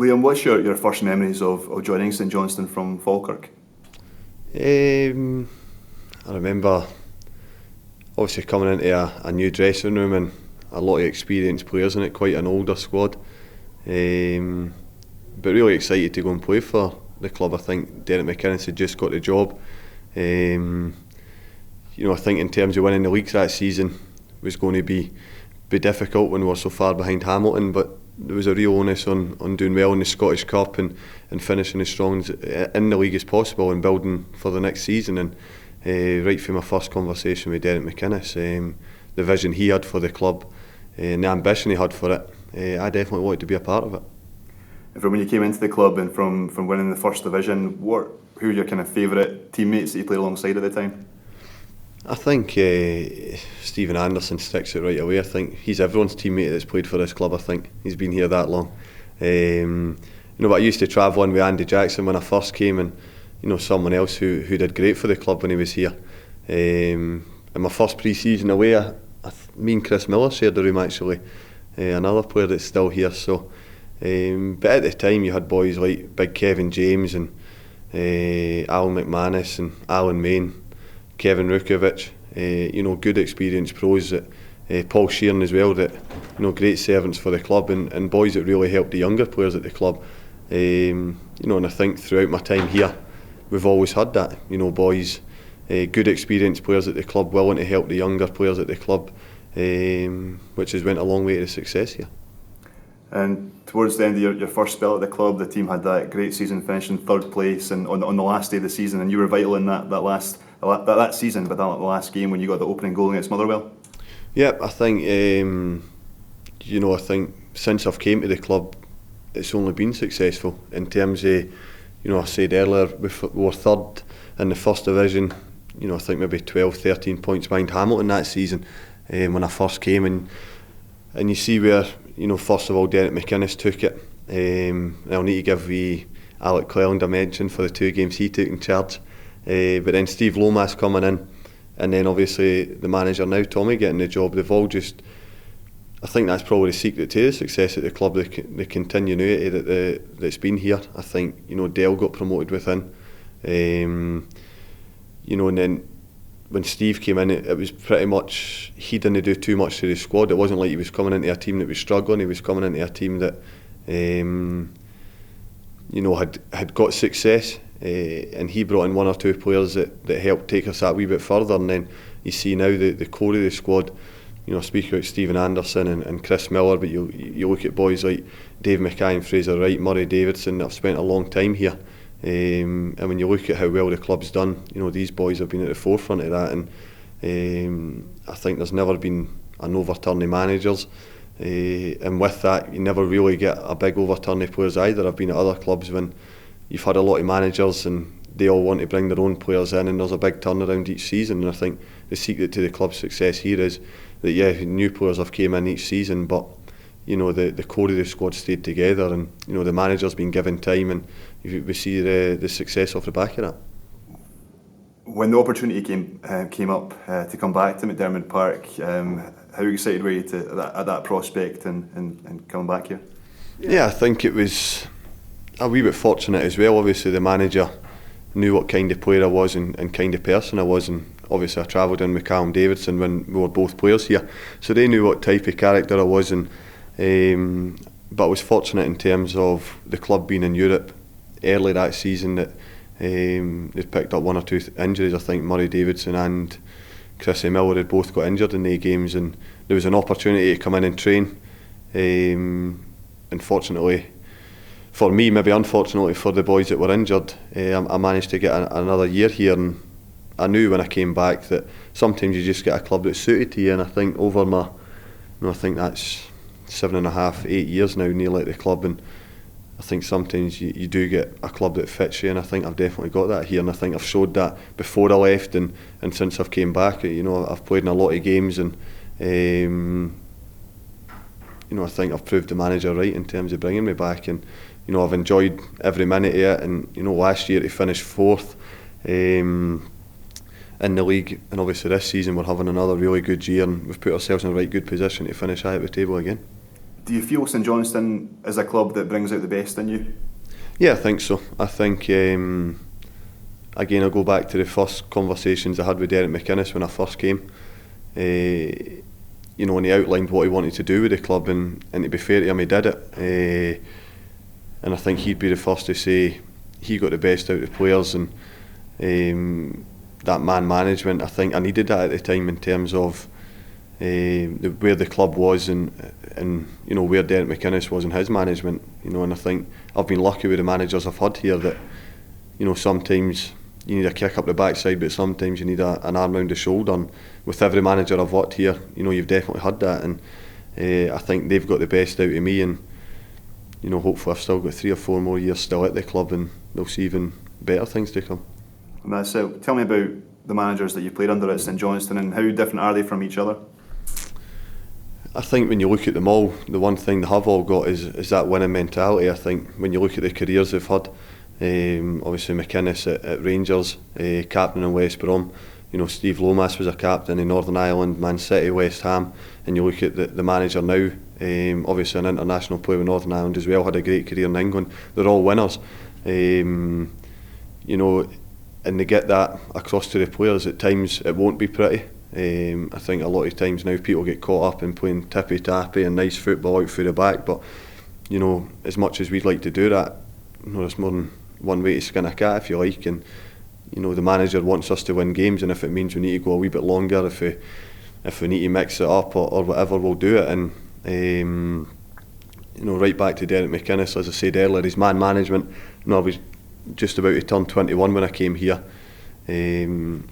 Liam, what's your first memories of joining St Johnstone from Falkirk? I remember obviously coming into a new dressing room and a lot of experienced players in it, quite an older squad. But really excited to go and play for the club. I think Derek McInnes had just got the job. I think in terms of winning the leagues that season was going to be difficult when we were so far behind Hamilton, but there was a real onus on doing well in the Scottish Cup and finishing as strong in the league as possible and building for the next season. And right from my first conversation with Derek McInnes, the vision he had for the club and the ambition he had for it, I definitely wanted to be a part of it. And from when you came into the club and from winning the first division, who are your kind of favourite teammates that you played alongside at the time? I think Stephen Anderson sticks it right away. I think he's everyone's teammate that's played for this club. I think he's been here that long. But I used to travel in with Andy Jackson when I first came, and someone else who did great for the club when he was here. In my first pre-season away, me and Chris Miller shared the room actually. Another player that's still here. So, but at the time you had boys like Big Kevin James and Alan McManus and Alan Main, Kevin Rukovic, good experienced pros, that Paul Sheeran as well, that great servants for the club and boys that really helped the younger players at the club. And I think throughout my time here, we've always had that. Boys, good experienced players at the club, willing to help the younger players at the club, which has went a long way to the success here. And towards the end of your first spell at the club, the team had that great season, finishing third place, and on the last day of the season, and you were vital in that season, but that last game when you got the opening goal against Motherwell. Yeah, I think I think since I've came to the club, it's only been successful in terms of, I said earlier, we were third in the first division. I think maybe 12, 13 points behind Hamilton that season when I first came, and you see where first of all Derek McInnes took it. I'll need to give Alec Cleland a mention for the 2 games he took in charge. But then Steve Lomas coming in, and then obviously the manager now, Tommy, getting the job. They've all just, I think that's probably the secret to the success at the club, the continuity that's been here. I think Dale got promoted within, and then when Steve came in, it was pretty much, he didn't do too much to the squad. It wasn't like he was coming into a team that was struggling. He was coming into a team that had got success. And he brought in 1 or 2 players that helped take us that wee bit further. And then you see now the core of the squad, speak about Stephen Anderson and Chris Miller, but you look at boys like Dave Mackay and Fraser Wright, Murray Davidson, that have spent a long time here. And when you look at how well the club's done, these boys have been at the forefront of that. And I think there's never been an overturn of managers. And with that, you never really get a big overturn of players either. I've been at other clubs when you've had a lot of managers and they all want to bring their own players in, and there's a big turnaround each season. And I think the secret to the club's success here is that new players have came in each season, but the core of the squad stayed together, and the manager's been given time, and we see the success off the back of that. When the opportunity came up to come back to McDiarmid Park, how excited were you at that prospect and coming back here? Yeah, I think it was a wee bit fortunate as well. Obviously the manager knew what kind of player I was and kind of person I was, and obviously I travelled in with Callum Davidson when we were both players here, so they knew what type of character I was. And but I was fortunate in terms of the club being in Europe early that season, that they picked up 1 or 2 injuries. I think Murray Davidson and Chrissy Miller had both got injured in the games, and there was an opportunity to come in and train. Unfortunately for me, maybe unfortunately for the boys that were injured, I managed to get another year here, and I knew when I came back that sometimes you just get a club that's suited to you. And I think over my, I think that's 7.5, 8 years now nearly at the club, and I think sometimes you do get a club that fits you, and I think I've definitely got that here, and I think I've showed that before I left and since I've came back. I've played in a lot of games, and I think I've proved the manager right in terms of bringing me back, and I've enjoyed every minute of it. And last year to finish 4th in the league, and obviously this season we're having another really good year, and we've put ourselves in a right good position to finish high at the table again. Do you feel St Johnstone is a club that brings out the best in you? Yeah, I think so. I think, again, I go back to the first conversations I had with Derek McInnes when I first came. When he outlined what he wanted to do with the club, and to be fair to him, he did it. And I think he'd be the first to say he got the best out of the players, and that man management, I think I needed that at the time in terms of where the club was and where Derek McInnes was in his management. And I think I've been lucky with the managers I've had here that sometimes you need a kick up the backside, but sometimes you need an arm round the shoulder. And with every manager I've worked here, you've definitely had that, and I think they've got the best out of me, and hopefully I've still got 3 or 4 more years still at the club, and they'll see even better things to come. And that's it. Tell me about the managers that you played under at St Johnstone, and how different are they from each other? I think when you look at them all, the one thing they have all got is that winning mentality. I think when you look at the careers they've had, obviously McInnes at Rangers, captain in West Brom, Steve Lomas was a captain in Northern Ireland, Man City, West Ham, and you look at the manager now, obviously an international player with Northern Ireland as well, had a great career in England. They're all winners, and they get that across to the players. At times it won't be pretty. I think a lot of times now people get caught up in playing tippy-tappy and nice football out through the back, but as much as we'd like to do that, there's more than one way to skin a cat, if you like, and the manager wants us to win games, and if it means we need to go a wee bit longer, if we need to mix it up or whatever, we'll do it. And right back to Derek McInnes, as I said earlier, his man management. I was just about to turn 21 when I came here. I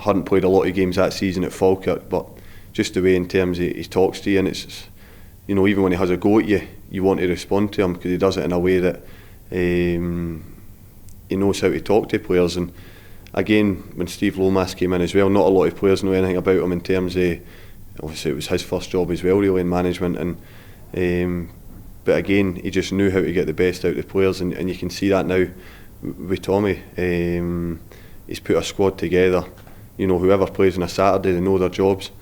hadn't played a lot of games that season at Falkirk, but just the way in terms he talks to you, and it's even when he has a go at you, you want to respond to him, because he does it in a way that he knows how to talk to players. And again, when Steve Lomas came in as well, not a lot of players know anything about him in terms of, obviously it was his first job as well, really, in management, and but again, he just knew how to get the best out of the players, and you can see that now with Tommy. He's put a squad together, whoever plays on a Saturday, they know their jobs,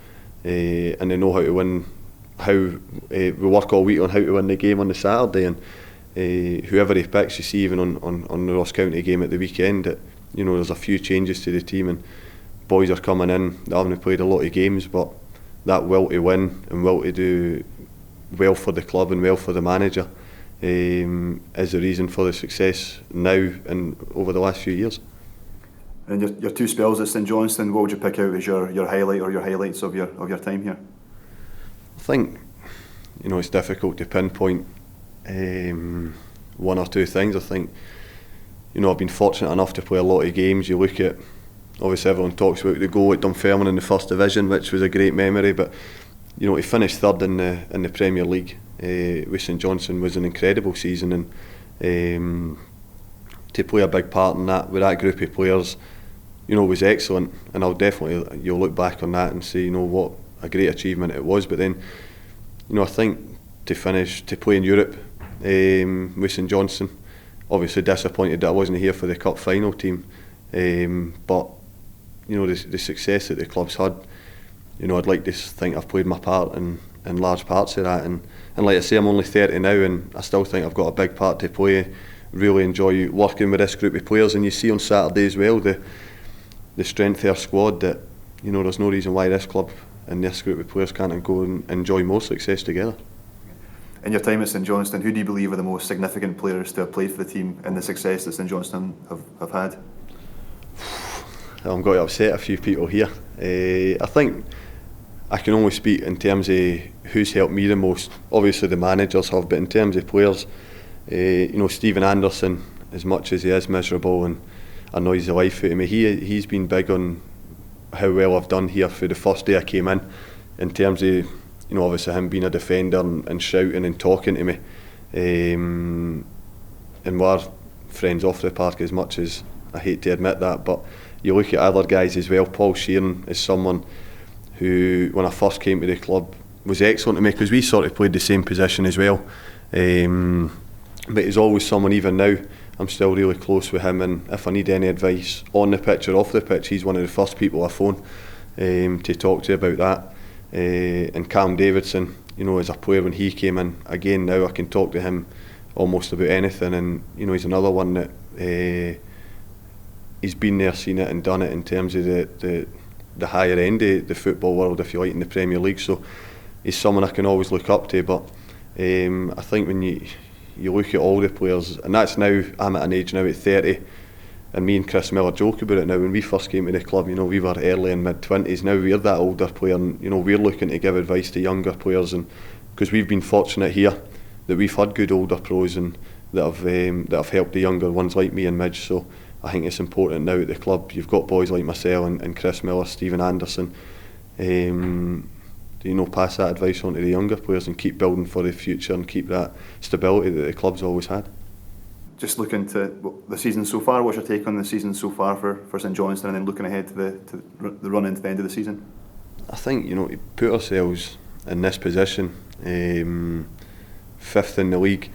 and they know how to win, we work all week on how to win the game on the Saturday, and whoever he picks, you see even on the Ross County game at the weekend, that there's a few changes to the team, and boys are coming in that haven't played a lot of games, but that will to win and will to do well for the club and well for the manager is the reason for the success now and over the last few years. And your 2 spells at St Johnstone, what would you pick out as your highlight or your highlights of your time here? I think it's difficult to pinpoint one or 2 things. I think I've been fortunate enough to play a lot of games. You look at, obviously everyone talks about the goal at Dunfermline in the First Division, which was a great memory, but to finish third in the Premier League with St Johnstone was an incredible season, and to play a big part in that with that group of players was excellent. And you'll look back on that and say what a great achievement it was. But then I think to play in Europe with St Johnstone, obviously disappointed that I wasn't here for the cup final team, but the success that the club's had, I'd like to think I've played my part in large parts of that, and like I say, I'm only 30 now, and I still think I've got a big part to play. Really enjoy working with this group of players, and you see on Saturday as well the strength of our squad, that there's no reason why this club and this group of players can't go and enjoy more success together. In your time at St Johnstone, who do you believe are the most significant players to have played for the team and the success that St Johnstone have had? I'm going to upset a few people here. I think I can only speak in terms of who's helped me the most. Obviously the managers have, but in terms of players, Stephen Anderson, as much as he is miserable and annoys the life out of me, he's been big on how well I've done here for the first day I came in terms of obviously him being a defender and shouting and talking to me, and we're friends off the park, as much as I hate to admit that. But you look at other guys as well. Paul Sheeran is someone who, when I first came to the club, was excellent to me, because we sort of played the same position as well. But he's always someone, even now, I'm still really close with him, and if I need any advice on the pitch or off the pitch, he's one of the first people I phone to talk to about that. And Cam Davidson, as a player when he came in. Again, now I can talk to him almost about anything, and he's another one that he's been there, seen it and done it in terms of the higher end of the football world, if you like, in the Premier League. So he's someone I can always look up to. But I think when you look at all the players, and that's now, I'm at an age now at 30, and me and Chris Miller joke about it now. When we first came to the club, we were early and mid-20s. Now we're that older player, and we're looking to give advice to younger players, and because we've been fortunate here that we've had good older pros and that have helped the younger ones like me and Midge. So I think it's important now at the club. You've got boys like myself and Chris Miller, Stephen Anderson. Pass that advice on to the younger players and keep building for the future and keep that stability that the club's always had. Just looking to the season so far, what's your take on the season so far for St Johnstone, and then looking ahead to the run into the end of the season? I think to put ourselves in this position, 5th in the league,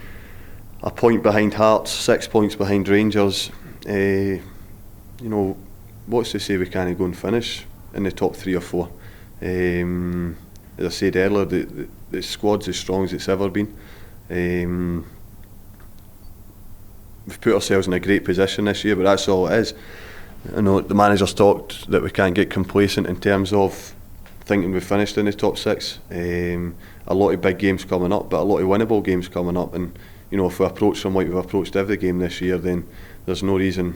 a point behind Hearts, 6 points behind Rangers. What's to say we can't go and finish in the top 3 or 4? As I said earlier, the squad's as strong as it's ever been. We've put ourselves in a great position this year, but that's all it is. I know the manager's talked that we can't get complacent in terms of thinking we've finished in the top 6. A lot of big games coming up, but a lot of winnable games coming up, and if we approach them like we've approached every game this year, then there's no reason.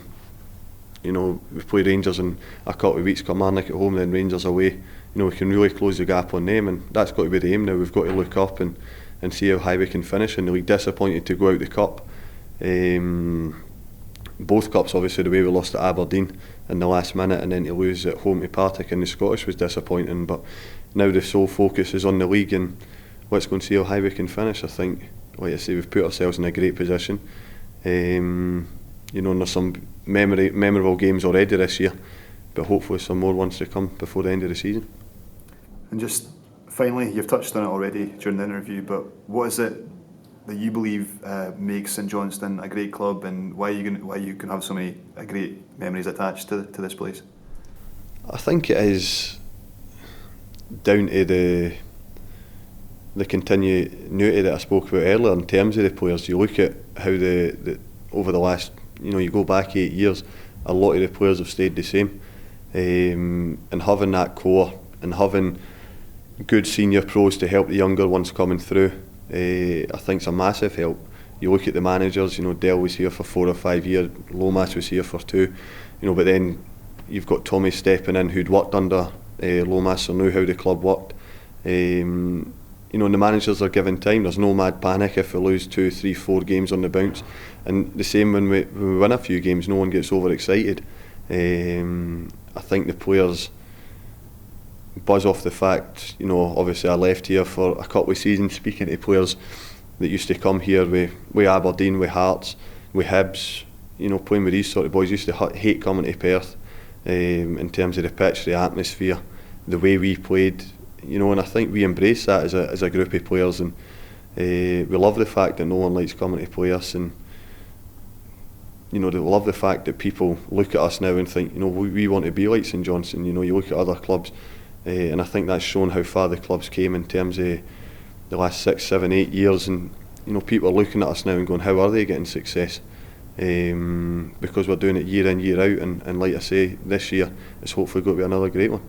We've played Rangers in a couple of weeks, Kilmarnock at home, then Rangers away. We can really close the gap on them, and that's got to be the aim now. We've got to look up and see how high we can finish in the league. Disappointed to go out the cup. Both cups, obviously, the way we lost at Aberdeen in the last minute, and then to lose at home to Partick in the Scottish was disappointing. But now the sole focus is on the league, and let's go and see how high we can finish. I think, like I say, we've put ourselves in a great position. And there's some memorable games already this year, but hopefully some more ones to come before the end of the season. And just finally, you've touched on it already during the interview, but what is it that you believe makes St Johnstone a great club, and why you can have so many great memories attached to this place? I think it is down to the continuity that I spoke about earlier in terms of the players. You look at how over the last, you go back 8 years, a lot of the players have stayed the same, and having that core and having good senior pros to help the younger ones coming through, I think it's a massive help. You look at the managers, Dale was here for 4 or 5 years, Lomas was here for 2, but then you've got Tommy stepping in who'd worked under Lomas, so knew how the club worked. And the managers are given time. There's no mad panic if we lose 2, 3, 4 games on the bounce, and the same when we win a few games, no one gets overexcited. I think the players buzz off the fact, obviously I left here for a couple of seasons speaking to players that used to come here with Aberdeen, with Hearts, with Hibs, playing with these sort of boys. Used to hate coming to Perth, in terms of the pitch, the atmosphere, the way we played, and I think we embrace that as a group of players, and we love the fact that no one likes coming to play us, and they love the fact that people look at us now and think, we want to be like St Johnstone. You look at other clubs, and I think that's shown how far the club's came in terms of the last 6, 7, 8 years, and people are looking at us now and going, how are they getting success? Because we're doing it year in, year out, and like I say, this year it's hopefully going to be another great one.